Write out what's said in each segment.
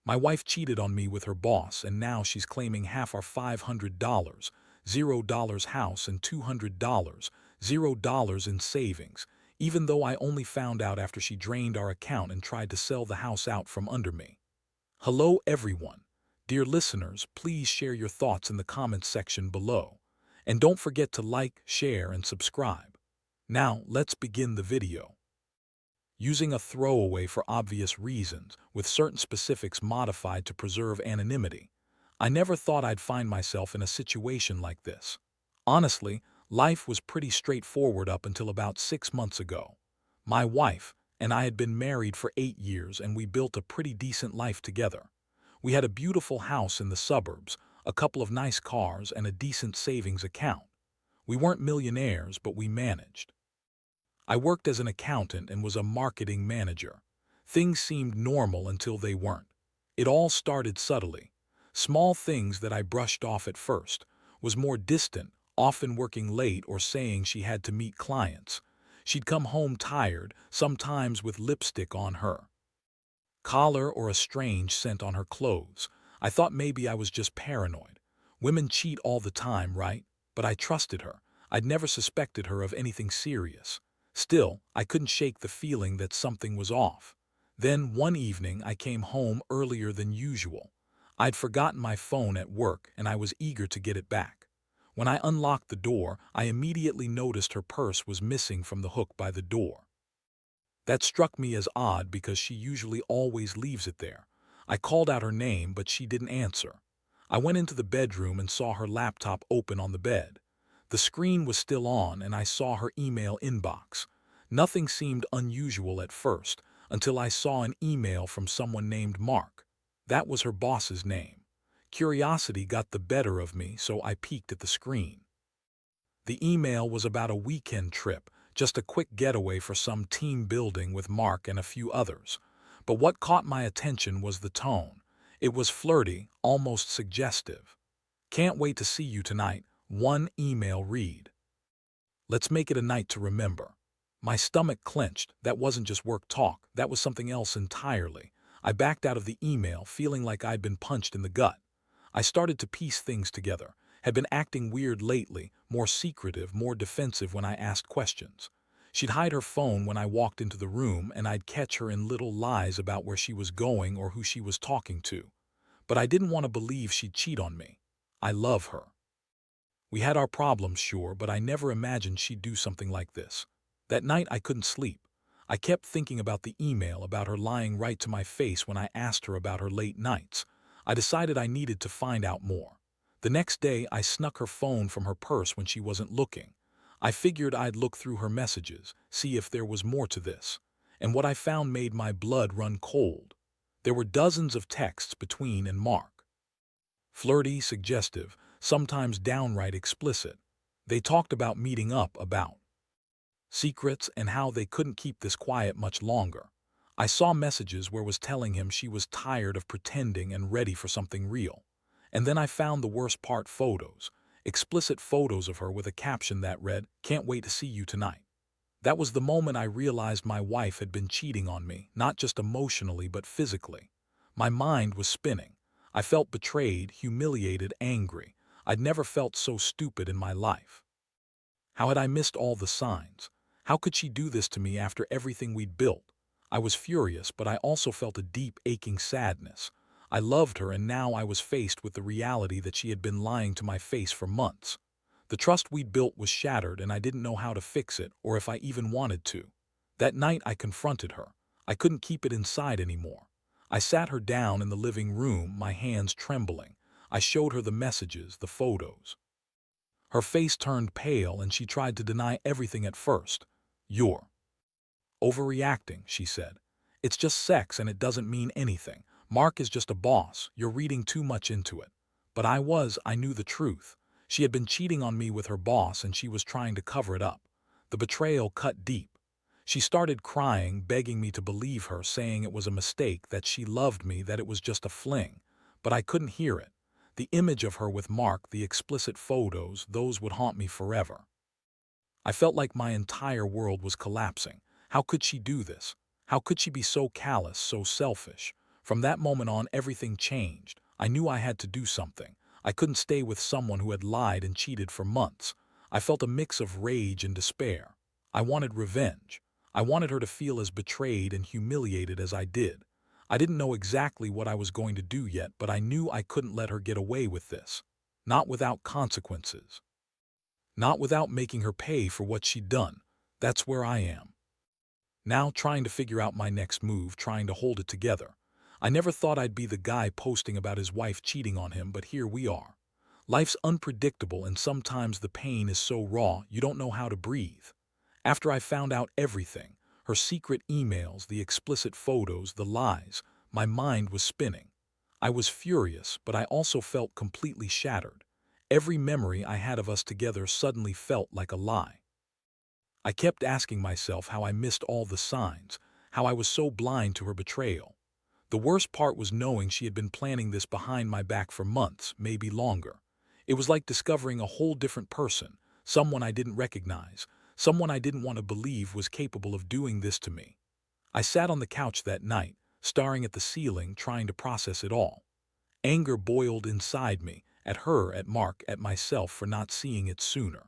My wife cheated on me with her boss, and now she's claiming half our $500, $0 house, and $200, $0 in savings, even though I only found out after she drained our account and tried to sell the house out from under me. Hello, everyone. Dear listeners, please share your thoughts in the comments section below. And don't forget to like, share, and subscribe. Now, let's begin the video. Using a throwaway for obvious reasons, with certain specifics modified to preserve anonymity. I never thought I'd find myself in a situation like this. Honestly, life was pretty straightforward up until about 6 months ago. My wife and I had been married for 8 years, and we built a pretty decent life together. We had a beautiful house in the suburbs, a couple of nice cars, and a decent savings account. We weren't millionaires, but we managed. I worked as an accountant and was a marketing manager. Things seemed normal until they weren't. It all started subtly. Small things that I brushed off at first. Was more distant, often working late or saying she had to meet clients. She'd come home tired, sometimes with lipstick on her collar or a strange scent on her clothes. I thought maybe I was just paranoid. Women cheat all the time, right? But I trusted her. I'd never suspected her of anything serious. Still, I couldn't shake the feeling that something was off. Then, one evening, I came home earlier than usual. I'd forgotten my phone at work, and I was eager to get it back. When I unlocked the door, I immediately noticed her purse was missing from the hook by the door. That struck me as odd because she usually always leaves it there. I called out her name, but she didn't answer. I went into the bedroom and saw her laptop open on the bed. The screen was still on, and I saw her email inbox. Nothing seemed unusual at first, until I saw an email from someone named Mark. That was her boss's name. Curiosity got the better of me, so I peeked at the screen. The email was about a weekend trip, just a quick getaway for some team building with Mark and a few others. But what caught my attention was the tone. It was flirty, almost suggestive. "Can't wait to see you tonight," one email read. "Let's make it a night to remember." My stomach clenched. That wasn't just work talk, that was something else entirely. I backed out of the email, feeling like I'd been punched in the gut. I started to piece things together. Had been acting weird lately, more secretive, more defensive when I asked questions. She'd hide her phone when I walked into the room, and I'd catch her in little lies about where she was going or who she was talking to. But I didn't want to believe she'd cheat on me. I love her. We had our problems, sure, but I never imagined she'd do something like this. That night I couldn't sleep. I kept thinking about the email, about her lying right to my face when I asked her about her late nights. I decided I needed to find out more. The next day, I snuck her phone from her purse when she wasn't looking. I figured I'd look through her messages, see if there was more to this. And what I found made my blood run cold. There were dozens of texts between and Mark. Flirty, suggestive, sometimes downright explicit. They talked about meeting up, about secrets, and how they couldn't keep this quiet much longer. I saw messages where was telling him she was tired of pretending and ready for something real. And then I found the worst part: photos. Explicit photos of her with a caption that read, "Can't wait to see you tonight." That was the moment I realized my wife had been cheating on me, not just emotionally but physically. My mind was spinning. I felt betrayed, humiliated, angry. I'd never felt so stupid in my life. How had I missed all the signs? How could she do this to me after everything we'd built? I was furious, but I also felt a deep, aching sadness. I loved her, and now I was faced with the reality that she had been lying to my face for months. The trust we'd built was shattered, and I didn't know how to fix it, or if I even wanted to. That night I confronted her. I couldn't keep it inside anymore. I sat her down in the living room, my hands trembling. I showed her the messages, the photos. Her face turned pale, and she tried to deny everything at first. "You're overreacting," she said. "It's just sex and it doesn't mean anything. Mark is just a boss. You're reading too much into it." But I knew the truth. She had been cheating on me with her boss, and she was trying to cover it up. The betrayal cut deep. She started crying, begging me to believe her, saying it was a mistake, that she loved me, that it was just a fling. But I couldn't hear it. The image of her with Mark, the explicit photos, those would haunt me forever. I felt like my entire world was collapsing. How could she do this? How could she be so callous, so selfish? From that moment on, everything changed. I knew I had to do something. I couldn't stay with someone who had lied and cheated for months. I felt a mix of rage and despair. I wanted revenge. I wanted her to feel as betrayed and humiliated as I did. I didn't know exactly what I was going to do yet, but I knew I couldn't let her get away with this. Not without consequences. Not without making her pay for what she'd done. That's where I am. Now trying to figure out my next move, trying to hold it together. I never thought I'd be the guy posting about his wife cheating on him, but here we are. Life's unpredictable, and sometimes the pain is so raw you don't know how to breathe. After I found out everything, her secret emails, the explicit photos, the lies, my mind was spinning. I was furious, but I also felt completely shattered. Every memory I had of us together suddenly felt like a lie. I kept asking myself how I missed all the signs, how I was so blind to her betrayal. The worst part was knowing she had been planning this behind my back for months, maybe longer. It was like discovering a whole different person, someone I didn't recognize, someone I didn't want to believe was capable of doing this to me. I sat on the couch that night, staring at the ceiling, trying to process it all. Anger boiled inside me, at her, at Mark, at myself for not seeing it sooner.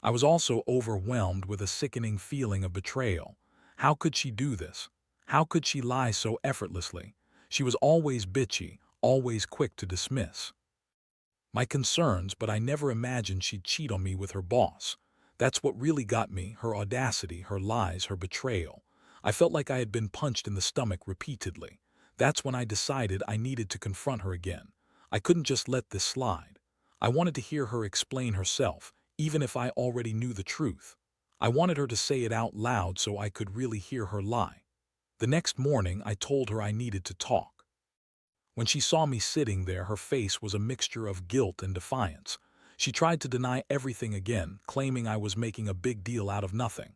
I was also overwhelmed with a sickening feeling of betrayal. How could she do this? How could she lie so effortlessly? She was always bitchy, always quick to dismiss my concerns, but I never imagined she'd cheat on me with her boss. That's what really got me, her audacity, her lies, her betrayal. I felt like I had been punched in the stomach repeatedly. That's when I decided I needed to confront her again. I couldn't just let this slide. I wanted to hear her explain herself, even if I already knew the truth. I wanted her to say it out loud so I could really hear her lie. The next morning, I told her I needed to talk. When she saw me sitting there, her face was a mixture of guilt and defiance. She tried to deny everything again, claiming I was making a big deal out of nothing.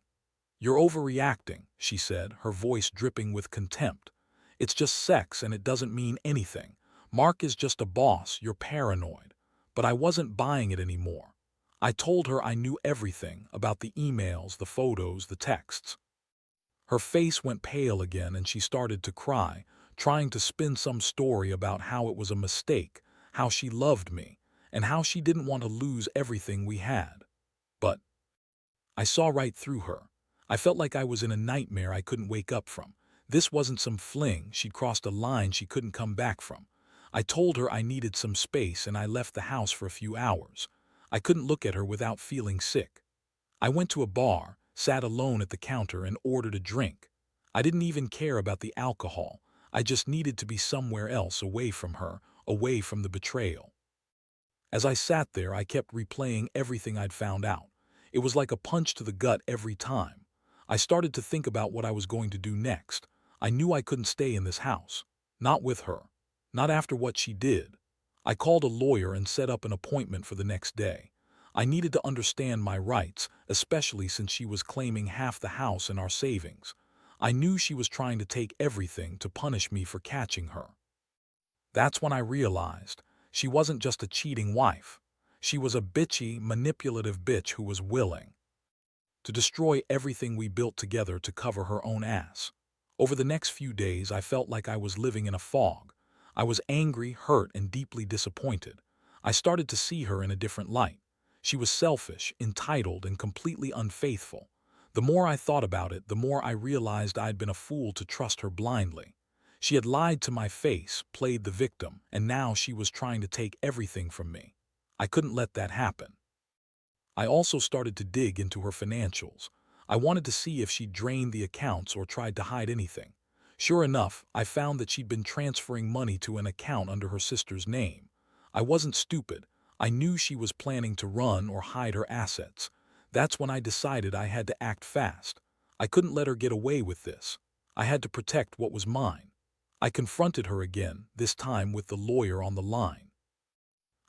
"You're overreacting," she said, her voice dripping with contempt. "It's just sex and it doesn't mean anything. Mark is just a boss, you're paranoid." But I wasn't buying it anymore. I told her I knew everything about the emails, the photos, the texts. Her face went pale again and she started to cry, trying to spin some story about how it was a mistake, how she loved me, and how she didn't want to lose everything we had. But I saw right through her. I felt like I was in a nightmare I couldn't wake up from. This wasn't some fling. She'd crossed a line she couldn't come back from. I told her I needed some space and I left the house for a few hours. I couldn't look at her without feeling sick. I went to a bar, sat alone at the counter, and ordered a drink. I didn't even care about the alcohol. I just needed to be somewhere else, away from her, away from the betrayal. As I sat there, I kept replaying everything I'd found out. It was like a punch to the gut every time. I started to think about what I was going to do next. I knew I couldn't stay in this house. Not with her. Not after what she did. I called a lawyer and set up an appointment for the next day. I needed to understand my rights, especially since she was claiming half the house and our savings. I knew she was trying to take everything to punish me for catching her. That's when I realized she wasn't just a cheating wife. She was a bitchy, manipulative bitch who was willing to destroy everything we built together to cover her own ass. Over the next few days, I felt like I was living in a fog. I was angry, hurt, and deeply disappointed. I started to see her in a different light. She was selfish, entitled, and completely unfaithful. The more I thought about it, the more I realized I'd been a fool to trust her blindly. She had lied to my face, played the victim, and now she was trying to take everything from me. I couldn't let that happen. I also started to dig into her financials. I wanted to see if she'd drained the accounts or tried to hide anything. Sure enough, I found that she'd been transferring money to an account under her sister's name. I wasn't stupid. I knew she was planning to run or hide her assets. That's when I decided I had to act fast. I couldn't let her get away with this. I had to protect what was mine. I confronted her again, this time with the lawyer on the line.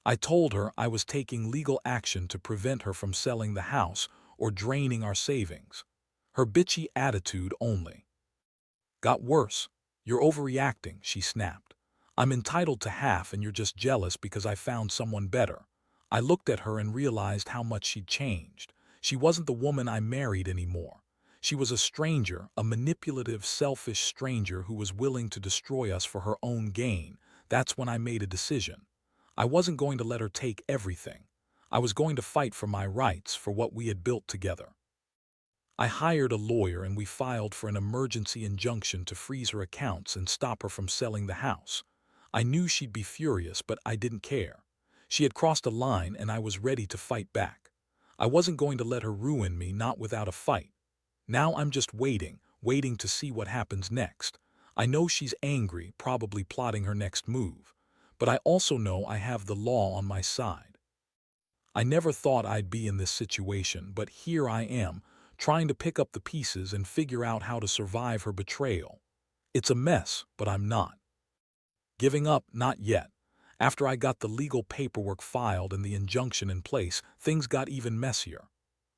I told her I was taking legal action to prevent her from selling the house or draining our savings. Her bitchy attitude only got worse. "You're overreacting," she snapped. "I'm entitled to half and you're just jealous because I found someone better." I looked at her and realized how much she'd changed. She wasn't the woman I married anymore. She was a stranger, a manipulative, selfish stranger who was willing to destroy us for her own gain. That's when I made a decision. I wasn't going to let her take everything. I was going to fight for my rights, for what we had built together. I hired a lawyer and we filed for an emergency injunction to freeze her accounts and stop her from selling the house. I knew she'd be furious, but I didn't care. She had crossed a line and I was ready to fight back. I wasn't going to let her ruin me, not without a fight. Now I'm just waiting to see what happens next. I know she's angry, probably plotting her next move. But I also know I have the law on my side. I never thought I'd be in this situation, but here I am, trying to pick up the pieces and figure out how to survive her betrayal. It's a mess, but I'm not giving up, not yet. After I got the legal paperwork filed and the injunction in place, things got even messier.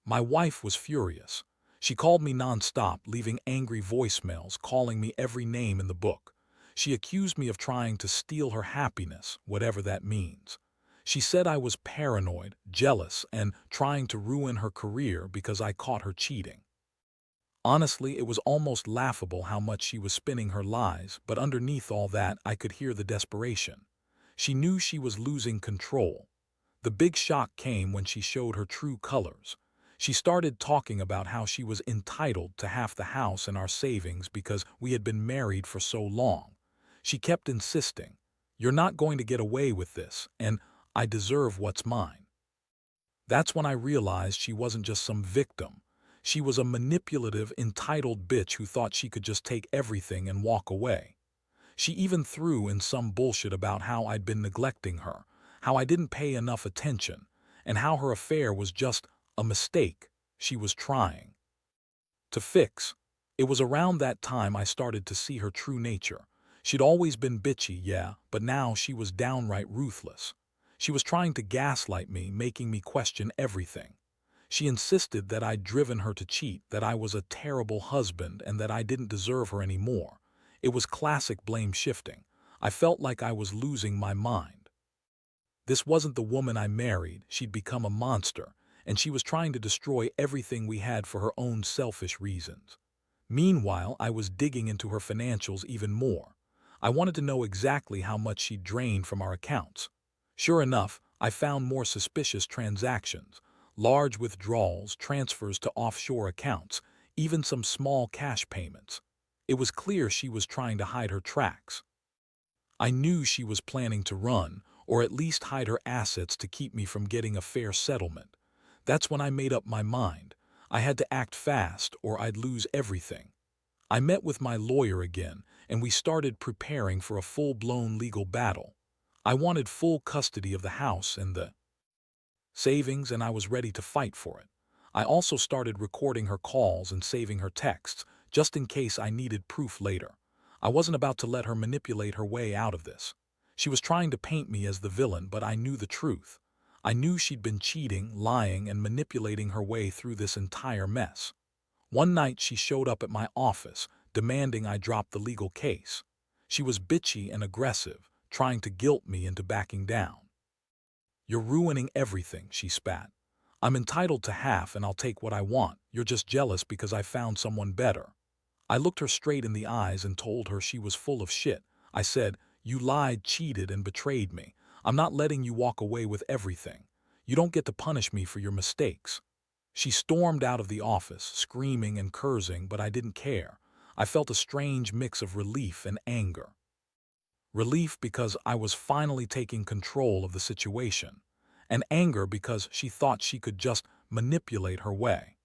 My wife was furious. She called me nonstop, leaving angry voicemails, calling me every name in the book. She accused me of trying to steal her happiness, whatever that means. She said I was paranoid, jealous, and trying to ruin her career because I caught her cheating. Honestly, it was almost laughable how much she was spinning her lies, but underneath all that, I could hear the desperation. She knew she was losing control. The big shock came when she showed her true colors. She started talking about how she was entitled to half the house and our savings because we had been married for so long. She kept insisting, "You're not going to get away with this, and I deserve what's mine." That's when I realized she wasn't just some victim. She was a manipulative, entitled bitch who thought she could just take everything and walk away. She even threw in some bullshit about how I'd been neglecting her, how I didn't pay enough attention, and how her affair was just a mistake she was trying to fix. It was around that time I started to see her true nature. She'd always been bitchy, yeah, but now she was downright ruthless. She was trying to gaslight me, making me question everything. She insisted that I'd driven her to cheat, that I was a terrible husband, and that I didn't deserve her anymore. It was classic blame shifting. I felt like I was losing my mind. This wasn't the woman I married. She'd become a monster, and she was trying to destroy everything we had for her own selfish reasons. Meanwhile, I was digging into her financials even more. I wanted to know exactly how much she'd drained from our accounts. Sure enough, I found more suspicious transactions, large withdrawals, transfers to offshore accounts, even some small cash payments. It was clear she was trying to hide her tracks. I knew she was planning to run, or at least hide her assets to keep me from getting a fair settlement. That's when I made up my mind. I had to act fast or I'd lose everything. I met with my lawyer again, and we started preparing for a full-blown legal battle. I wanted full custody of the house and the savings, and I was ready to fight for it. I also started recording her calls and saving her texts, just in case I needed proof later. I wasn't about to let her manipulate her way out of this. She was trying to paint me as the villain, but I knew the truth. I knew she'd been cheating, lying, and manipulating her way through this entire mess. One night she showed up at my office, demanding I drop the legal case. She was bitchy and aggressive, trying to guilt me into backing down. "You're ruining everything," she spat. "I'm entitled to half and I'll take what I want. You're just jealous because I found someone better." I looked her straight in the eyes and told her she was full of shit. I said, "You lied, cheated, and betrayed me. I'm not letting you walk away with everything. You don't get to punish me for your mistakes." She stormed out of the office, screaming and cursing, but I didn't care. I felt a strange mix of relief and anger. Relief because I was finally taking control of the situation, and anger because she thought she could just manipulate her way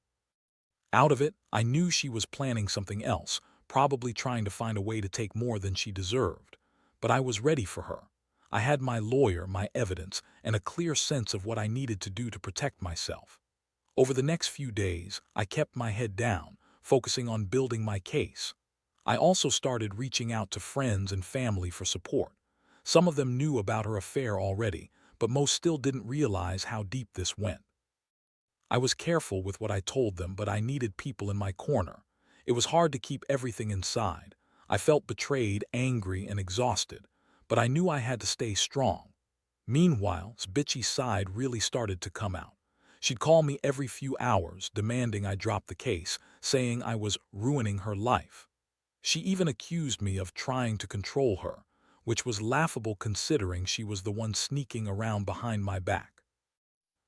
out of it. I knew she was planning something else, probably trying to find a way to take more than she deserved. But I was ready for her. I had my lawyer, my evidence, and a clear sense of what I needed to do to protect myself. Over the next few days, I kept my head down, focusing on building my case. I also started reaching out to friends and family for support. Some of them knew about her affair already, but most still didn't realize how deep this went. I was careful with what I told them, but I needed people in my corner. It was hard to keep everything inside. I felt betrayed, angry, and exhausted, but I knew I had to stay strong. Meanwhile, bitchy's side really started to come out. She'd call me every few hours, demanding I drop the case, saying I was ruining her life. She even accused me of trying to control her, which was laughable considering she was the one sneaking around behind my back.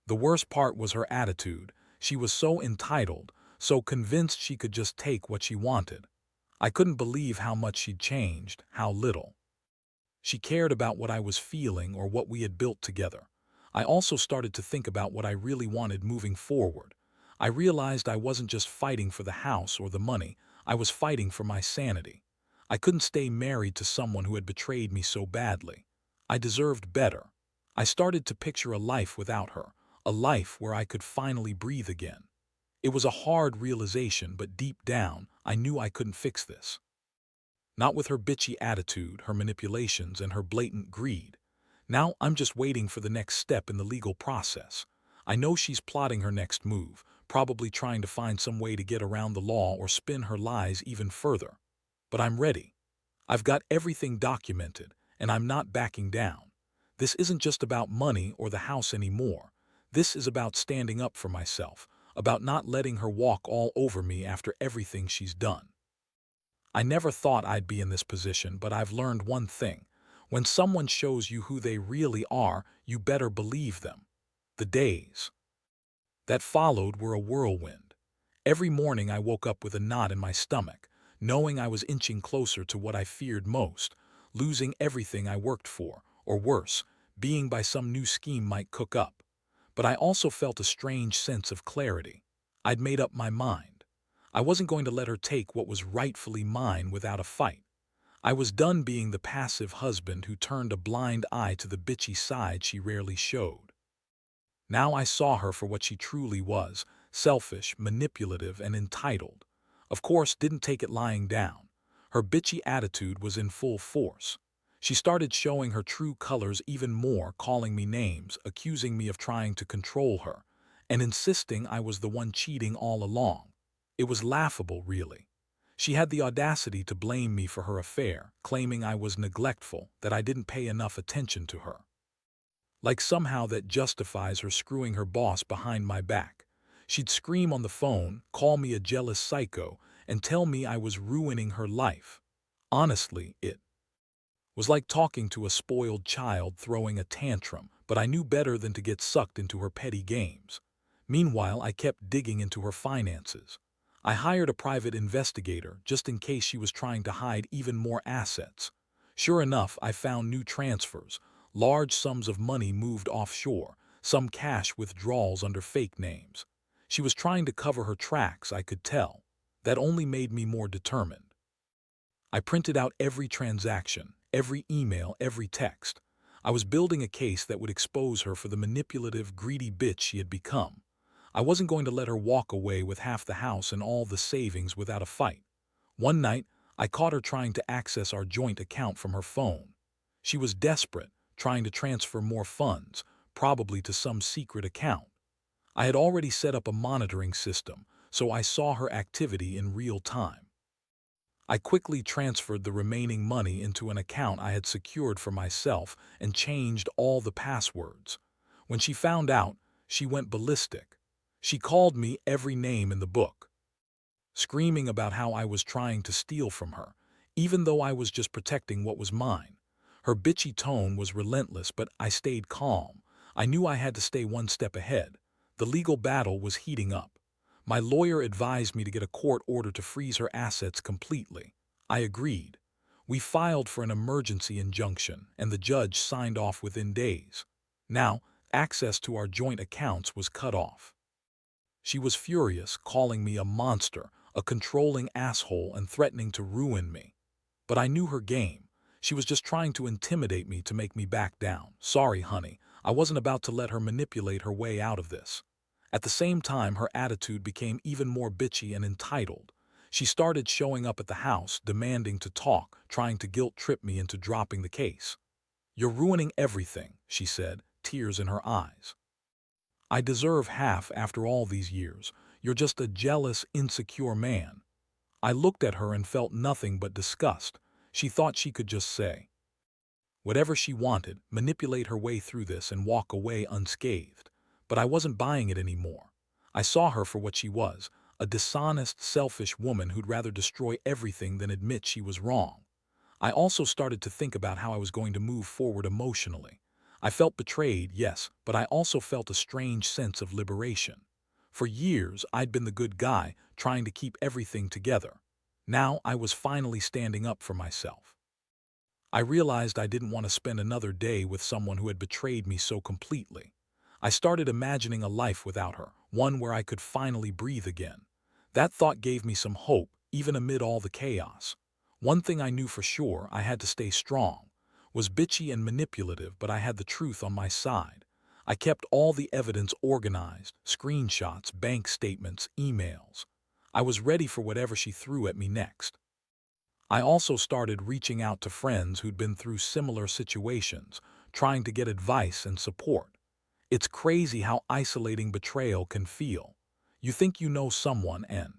The worst part was her attitude. She was so entitled, so convinced she could just take what she wanted. I couldn't believe how much she'd changed, how little. She cared about what I was feeling or what we had built together. I also started to think about what I really wanted moving forward. I realized I wasn't just fighting for the house or the money, I was fighting for my sanity. I couldn't stay married to someone who had betrayed me so badly. I deserved better. I started to picture a life without her, a life where I could finally breathe again. It was a hard realization, but deep down, I knew I couldn't fix this. Not with her bitchy attitude, her manipulations, and her blatant greed. Now I'm just waiting for the next step in the legal process. I know she's plotting her next move, probably trying to find some way to get around the law or spin her lies even further. But I'm ready. I've got everything documented, and I'm not backing down. This isn't just about money or the house anymore. This is about standing up for myself, about not letting her walk all over me after everything she's done. I never thought I'd be in this position, but I've learned one thing. When someone shows you who they really are, you better believe them. The days that followed were a whirlwind. Every morning I woke up with a knot in my stomach, knowing I was inching closer to what I feared most, losing everything I worked for, or worse, being by some new scheme might cook up. But I also felt a strange sense of clarity. I'd made up my mind. I wasn't going to let her take what was rightfully mine without a fight. I was done being the passive husband who turned a blind eye to the bitchy side she rarely showed. Now I saw her for what she truly was, selfish, manipulative, and entitled. Of course, didn't take it lying down. Her bitchy attitude was in full force. She started showing her true colors even more, calling me names, accusing me of trying to control her, and insisting I was the one cheating all along. It was laughable, really. She had the audacity to blame me for her affair, claiming I was neglectful, that I didn't pay enough attention to her. Like somehow that justifies her screwing her boss behind my back. She'd scream on the phone, call me a jealous psycho, and tell me I was ruining her life. Honestly, it was like talking to a spoiled child throwing a tantrum, but I knew better than to get sucked into her petty games. Meanwhile, I kept digging into her finances. I hired a private investigator just in case she was trying to hide even more assets. Sure enough, I found new transfers, large sums of money moved offshore, some cash withdrawals under fake names. She was trying to cover her tracks, I could tell. That only made me more determined. I printed out every transaction, every email, every text. I was building a case that would expose her for the manipulative, greedy bitch she had become. I wasn't going to let her walk away with half the house and all the savings without a fight. One night, I caught her trying to access our joint account from her phone. She was desperate, trying to transfer more funds, probably to some secret account. I had already set up a monitoring system, so I saw her activity in real time. I quickly transferred the remaining money into an account I had secured for myself and changed all the passwords. When she found out, she went ballistic. She called me every name in the book, screaming about how I was trying to steal from her, even though I was just protecting what was mine. Her bitchy tone was relentless, but I stayed calm. I knew I had to stay one step ahead. The legal battle was heating up. My lawyer advised me to get a court order to freeze her assets completely. I agreed. We filed for an emergency injunction, and the judge signed off within days. Now, access to our joint accounts was cut off. She was furious, calling me a monster, a controlling asshole, and threatening to ruin me. But I knew her game. She was just trying to intimidate me to make me back down. Sorry, honey, I wasn't about to let her manipulate her way out of this. At the same time, her attitude became even more bitchy and entitled. She started showing up at the house, demanding to talk, trying to guilt-trip me into dropping the case. "You're ruining everything," she said, tears in her eyes. "I deserve half after all these years. You're just a jealous, insecure man." I looked at her and felt nothing but disgust. She thought she could just say whatever she wanted, manipulate her way through this and walk away unscathed. But I wasn't buying it anymore. I saw her for what she was, a dishonest, selfish woman who'd rather destroy everything than admit she was wrong. I also started to think about how I was going to move forward emotionally. I felt betrayed, yes, but I also felt a strange sense of liberation. For years, I'd been the good guy, trying to keep everything together. Now I was finally standing up for myself. I realized I didn't want to spend another day with someone who had betrayed me so completely. I started imagining a life without her, one where I could finally breathe again. That thought gave me some hope, even amid all the chaos. One thing I knew for sure: I had to stay strong. Was bitchy and manipulative, but I had the truth on my side. I kept all the evidence organized: screenshots, bank statements, emails. I was ready for whatever she threw at me next. I also started reaching out to friends who'd been through similar situations, trying to get advice and support. It's crazy how isolating betrayal can feel. You think you know someone, and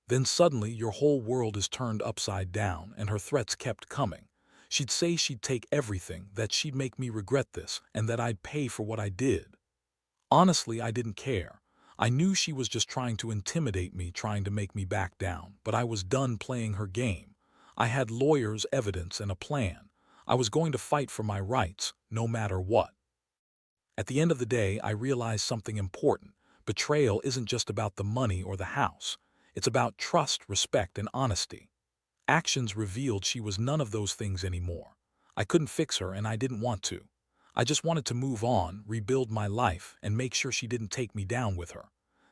then suddenly your whole world is turned upside down, and her threats kept coming. She'd say she'd take everything, that she'd make me regret this, and that I'd pay for what I did. Honestly, I didn't care. I knew she was just trying to intimidate me, trying to make me back down, but I was done playing her game. I had lawyers, evidence, and a plan. I was going to fight for my rights, no matter what. At the end of the day, I realized something important. Betrayal isn't just about the money or the house. It's about trust, respect, and honesty. Actions revealed she was none of those things anymore. I couldn't fix her, and I didn't want to. I just wanted to move on, rebuild my life, and make sure she didn't take me down with her.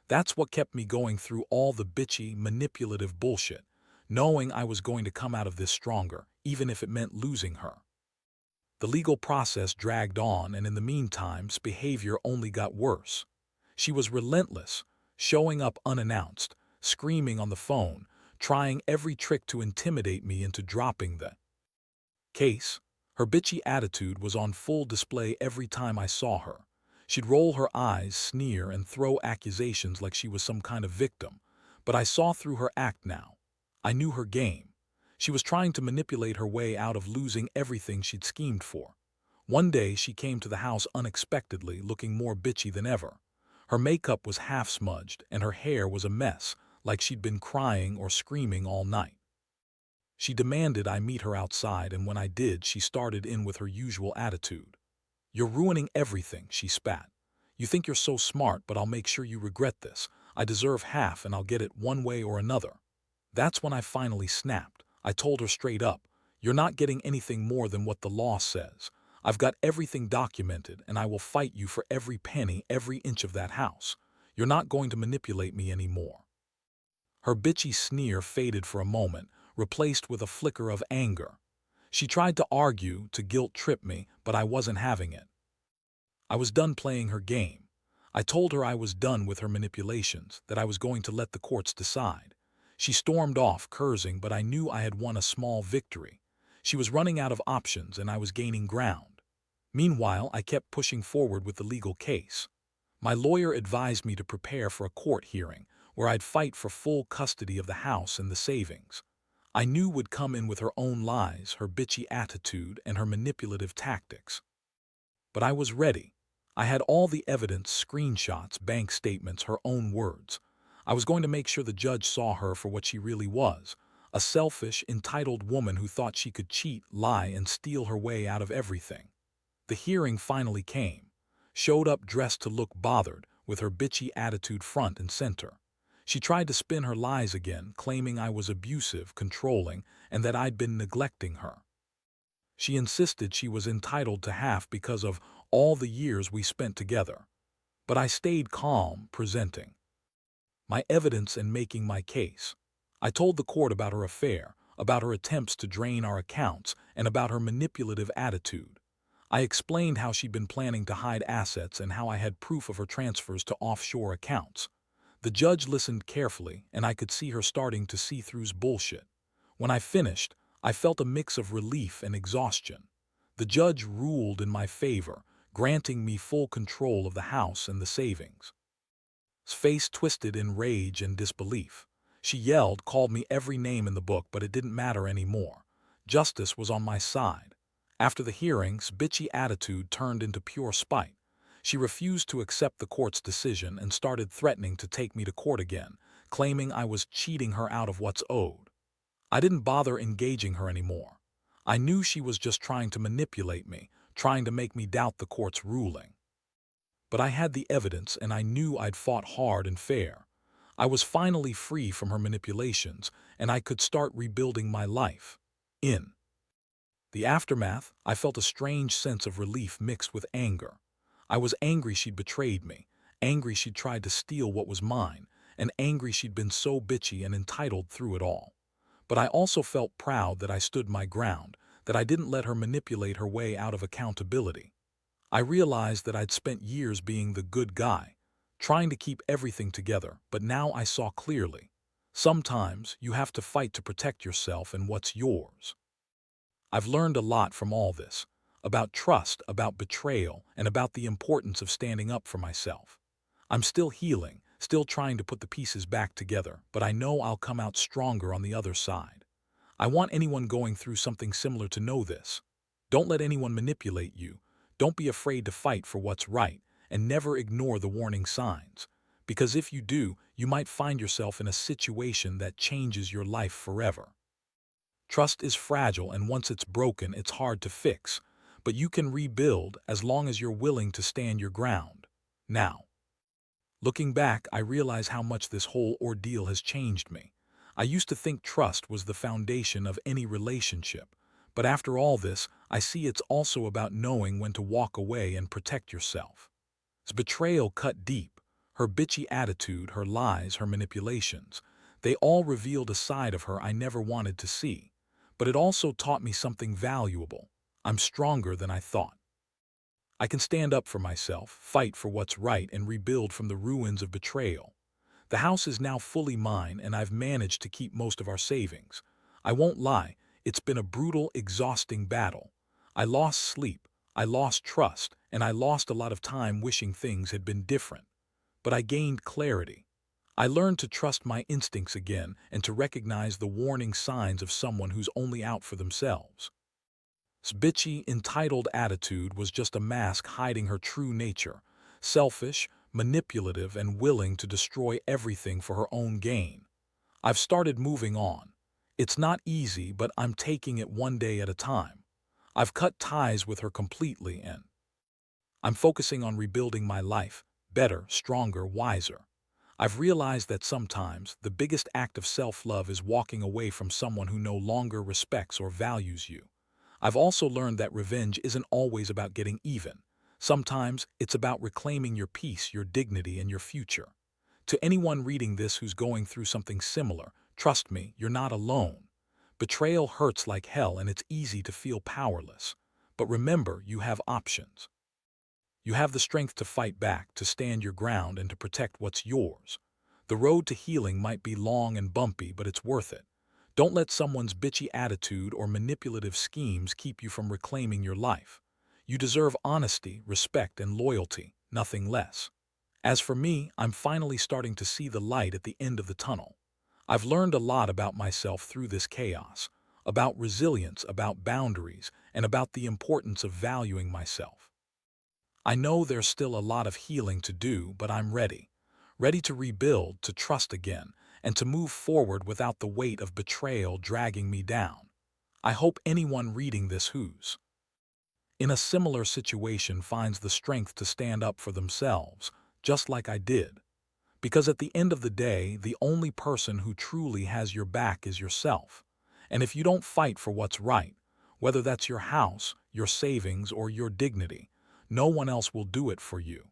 That's what kept me going through all the bitchy, manipulative bullshit, knowing I was going to come out of this stronger, even if it meant losing her. The legal process dragged on, and in the meantime, behavior only got worse. She was relentless, showing up unannounced, screaming on the phone, trying every trick to intimidate me into dropping the case. Her bitchy attitude was on full display every time I saw her. She'd roll her eyes, sneer, and throw accusations like she was some kind of victim. But I saw through her act now. I knew her game. She was trying to manipulate her way out of losing everything she'd schemed for. One day she came to the house unexpectedly, looking more bitchy than ever. Her makeup was half smudged, and her hair was a mess, like she'd been crying or screaming all night. She demanded I meet her outside, and when I did, she started in with her usual attitude. "You're ruining everything," she spat. "You think you're so smart, but I'll make sure you regret this. I deserve half, and I'll get it one way or another." That's when I finally snapped. I told her straight up, "You're not getting anything more than what the law says. I've got everything documented, and I will fight you for every penny, every inch of that house. You're not going to manipulate me anymore." Her bitchy sneer faded for a moment, replaced with a flicker of anger. She tried to argue, to guilt-trip me, but I wasn't having it. I was done playing her game. I told her I was done with her manipulations, that I was going to let the courts decide. She stormed off, cursing, but I knew I had won a small victory. She was running out of options, and I was gaining ground. Meanwhile, I kept pushing forward with the legal case. My lawyer advised me to prepare for a court hearing, where I'd fight for full custody of the house and the savings. I knew would come in with her own lies, her bitchy attitude, and her manipulative tactics. But I was ready. I had all the evidence: screenshots, bank statements, her own words. I was going to make sure the judge saw her for what she really was: a selfish, entitled woman who thought she could cheat, lie, and steal her way out of everything. The hearing finally came. Showed up dressed to look bothered, with her bitchy attitude front and center. She tried to spin her lies again, claiming I was abusive, controlling, and that I'd been neglecting her. She insisted she was entitled to half because of all the years we spent together. But I stayed calm, presenting my evidence and making my case. I told the court about her affair, about her attempts to drain our accounts, and about her manipulative attitude. I explained how she'd been planning to hide assets and how I had proof of her transfers to offshore accounts. The judge listened carefully, and I could see her starting to see through's bullshit. When I finished, I felt a mix of relief and exhaustion. The judge ruled in my favor, granting me full control of the house and the savings. His face twisted in rage and disbelief. She yelled, called me every name in the book, but it didn't matter anymore. Justice was on my side. After the hearings, bitchy attitude turned into pure spite. She refused to accept the court's decision and started threatening to take me to court again, claiming I was cheating her out of what's owed. I didn't bother engaging her anymore. I knew she was just trying to manipulate me, trying to make me doubt the court's ruling. But I had the evidence and I knew I'd fought hard and fair. I was finally free from her manipulations and I could start rebuilding my life. In the aftermath, I felt a strange sense of relief mixed with anger. I was angry she'd betrayed me, angry she'd tried to steal what was mine, and angry she'd been so bitchy and entitled through it all. But I also felt proud that I stood my ground, that I didn't let her manipulate her way out of accountability. I realized that I'd spent years being the good guy, trying to keep everything together, but now I saw clearly. Sometimes you have to fight to protect yourself and what's yours. I've learned a lot from all this, about trust, about betrayal, and about the importance of standing up for myself. I'm still healing, still trying to put the pieces back together, but I know I'll come out stronger on the other side. I want anyone going through something similar to know this. Don't let anyone manipulate you. Don't be afraid to fight for what's right, and never ignore the warning signs. Because if you do, you might find yourself in a situation that changes your life forever. Trust is fragile, and once it's broken, it's hard to fix. But you can rebuild as long as you're willing to stand your ground. Now, looking back, I realize how much this whole ordeal has changed me. I used to think trust was the foundation of any relationship. But after all this, I see it's also about knowing when to walk away and protect yourself. Betrayal cut deep. Her bitchy attitude, her lies, her manipulations. They all revealed a side of her I never wanted to see. But it also taught me something valuable. I'm stronger than I thought. I can stand up for myself, fight for what's right, and rebuild from the ruins of betrayal. The house is now fully mine, and I've managed to keep most of our savings. I won't lie, it's been a brutal, exhausting battle. I lost sleep, I lost trust, and I lost a lot of time wishing things had been different. But I gained clarity. I learned to trust my instincts again and to recognize the warning signs of someone who's only out for themselves. This bitchy, entitled attitude was just a mask hiding her true nature, selfish, manipulative, and willing to destroy everything for her own gain. I've started moving on. It's not easy, but I'm taking it one day at a time. I've cut ties with her completely and I'm focusing on rebuilding my life, better, stronger, wiser. I've realized that sometimes the biggest act of self-love is walking away from someone who no longer respects or values you. I've also learned that revenge isn't always about getting even. Sometimes it's about reclaiming your peace, your dignity, and your future. To anyone reading this who's going through something similar, trust me, you're not alone. Betrayal hurts like hell and it's easy to feel powerless. But remember, you have options. You have the strength to fight back, to stand your ground, and to protect what's yours. The road to healing might be long and bumpy, but it's worth it. Don't let someone's bitchy attitude or manipulative schemes keep you from reclaiming your life. You deserve honesty, respect, and loyalty, nothing less. As for me, I'm finally starting to see the light at the end of the tunnel. I've learned a lot about myself through this chaos, about resilience, about boundaries, and about the importance of valuing myself. I know there's still a lot of healing to do, but I'm ready. Ready to rebuild, to trust again, and to move forward without the weight of betrayal dragging me down. I hope anyone reading this who's in a similar situation finds the strength to stand up for themselves, just like I did. Because at the end of the day, the only person who truly has your back is yourself. And if you don't fight for what's right, whether that's your house, your savings, or your dignity, no one else will do it for you.